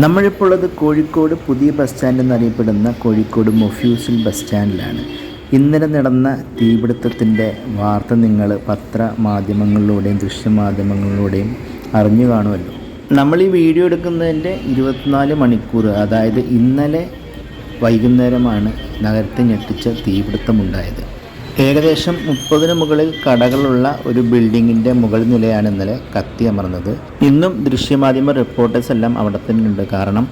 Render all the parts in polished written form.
നമ്മളിപ്പോൾ ഉള്ളത് കോഴിക്കോട് പുതിയ ബസ് സ്റ്റാൻഡ് എന്നറിയപ്പെടുന്ന കോഴിക്കോട് മൊഫ്യൂസിൽ ബസ് സ്റ്റാൻഡിലാണ്. ഇന്നലെ നടന്ന തീപിടുത്തത്തിൻ്റെ വാർത്ത നിങ്ങൾ പത്രമാധ്യമങ്ങളിലൂടെയും ദൃശ്യമാധ്യമങ്ങളിലൂടെയും അറിഞ്ഞു കാണുമല്ലോ. നമ്മൾ ഈ വീഡിയോ എടുക്കുന്നതിൻ്റെ 24 മണിക്കൂർ, അതായത് ഇന്നലെ വൈകുന്നേരമാണ് നഗരത്തെ ഞെട്ടിച്ച തീപിടുത്തമുണ്ടായത്. ഏകദേശം 30-ന് മുകളിൽ കടകളുള്ള ഒരു ബിൽഡിങ്ങിൻ്റെ മുകൾ നിലയാണ് ഇന്നലെ കത്തിയമർന്നത്. ഇന്നും ദൃശ്യമാധ്യമ റിപ്പോർട്ടേഴ്സ് എല്ലാം അവിടെ തന്നെ ഉണ്ട്. കാരണം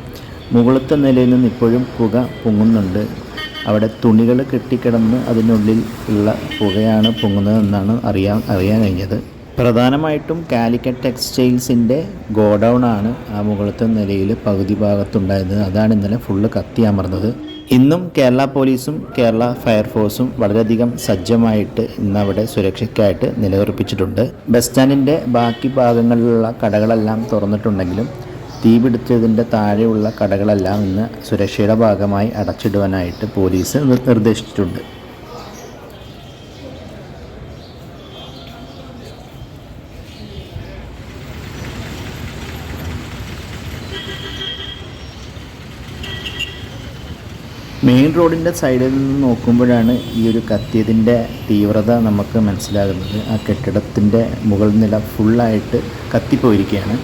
മുകളിലത്തെ നിലയിൽ നിന്ന് ഇപ്പോഴും പുക പൊങ്ങുന്നുണ്ട്. അവിടെ തുണികൾ കെട്ടിക്കിടന്ന് അതിനുള്ളിൽ ഉള്ള പുകയാണ് പൊങ്ങുന്നതെന്നാണ് അറിയാൻ കഴിഞ്ഞത്. പ്രധാനമായിട്ടും കാലിക്കറ്റ് ടെക്സ്റ്റൈൽസിൻ്റെ ഗോഡൗൺ ആണ് ആ മുകളിലത്തെ നിലയിൽ പകുതി ഭാഗത്തുണ്ടായത്. അതാണ് ഇന്നലെ ഫുള്ള് കത്തിയമർന്നത്. ഇന്നും കേരള പോലീസും കേരള ഫയർഫോഴ്സും വളരെയധികം സജ്ജമായിട്ട് ഇന്നവിടെ സുരക്ഷയ്ക്കായിട്ട് നിലയുറപ്പിച്ചിട്ടുണ്ട്. ബസ് സ്റ്റാൻഡിൻ്റെ ബാക്കി ഭാഗങ്ങളിലുള്ള കടകളെല്ലാം തുറന്നിട്ടുണ്ടെങ്കിലും തീപിടുത്തതിൻ്റെ താഴെയുള്ള കടകളെല്ലാം ഇന്ന് സുരക്ഷയുടെ ഭാഗമായി അടച്ചിടുവാനായിട്ട് പോലീസ് നിർദ്ദേശിച്ചിട്ടുണ്ട്. മെയിൻ റോഡിൻ്റെ സൈഡിൽ നിന്ന് നോക്കുമ്പോഴാണ് ഈ ഒരു കത്തിയതിൻ്റെ തീവ്രത നമുക്ക് മനസ്സിലാകുന്നത്. ആ കെട്ടിടത്തിൻ്റെ മുകൾ നില ഫുള്ളായിട്ട് കത്തിപ്പോയിരിക്കുകയാണ്.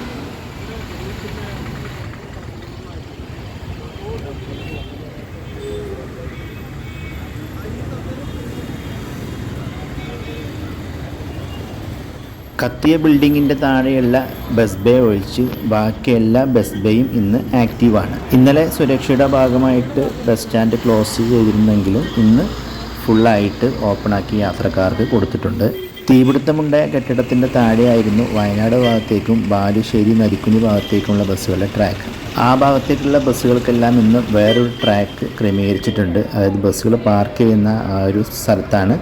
കത്തിയ ബിൽഡിങ്ങിൻ്റെ താഴെയുള്ള ബസ് ബേ ഒഴിച്ച് ബാക്കി എല്ലാ ബസ് ബേയും ഇന്ന് ആക്റ്റീവാണ്. ഇന്നലെ സുരക്ഷയുടെ ഭാഗമായിട്ട് ബസ് സ്റ്റാൻഡ് ക്ലോസ് ചെയ്തിരുന്നെങ്കിലും ഇന്ന് ഫുള്ളായിട്ട് ഓപ്പണാക്കി യാത്രക്കാർക്ക് കൊടുത്തിട്ടുണ്ട്. തീപിടുത്തമുണ്ടായ കെട്ടിടത്തിൻ്റെ താഴെയായിരുന്നു വയനാട് ഭാഗത്തേക്കും ബാലുശ്ശേരി നരിക്കുനി ഭാഗത്തേക്കുമുള്ള ബസ്സുകളുടെ ട്രാക്ക്. ആ ഭാഗത്തേക്കുള്ള ബസ്സുകൾക്കെല്ലാം ഇന്ന് വേറൊരു ട്രാക്ക് ക്രമീകരിച്ചിട്ടുണ്ട്. അതായത് ബസ്സുകൾ പാർക്ക് ചെയ്യുന്ന ആ ഒരു സ്ഥലത്താണ്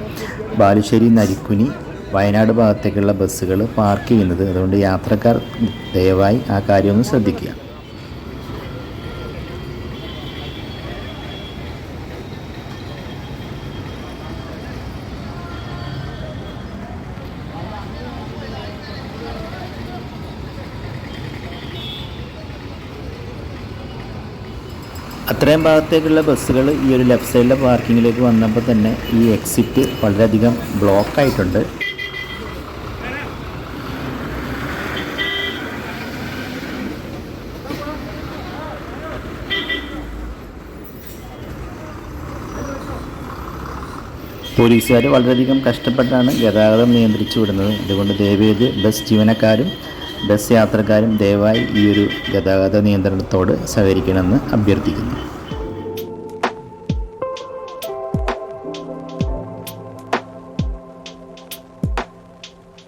ബാലുശ്ശേരി നരിക്കുനി വയനാട് ഭാഗത്തേക്കുള്ള ബസ്സുകൾ പാർക്ക് ചെയ്യുന്നത്. അതുകൊണ്ട് യാത്രക്കാർ ദയവായി ആ കാര്യമൊന്ന് ശ്രദ്ധിക്കുക. അത്രയും ഭാഗത്തേക്കുള്ള ബസ്സുകൾ ഈ ഒരു ലെഫ്റ്റ് സൈഡിലെ പാർക്കിങ്ങിലേക്ക് വന്നപ്പോൾ തന്നെ ഈ എക്സിറ്റ് വളരെയധികം ബ്ലോക്കായിട്ടുണ്ട്. പോലീസുകാർ വളരെയധികം കഷ്ടപ്പെട്ടാണ് ഗതാഗതം നിയന്ത്രിച്ചു വിടുന്നത്. അതുകൊണ്ട് ദയവേത് ബസ് ജീവനക്കാരും ബസ് യാത്രക്കാരും ദയവായി ഈ ഒരു ഗതാഗത നിയന്ത്രണത്തോട് സഹകരിക്കണമെന്ന് അഭ്യർത്ഥിക്കുന്നു.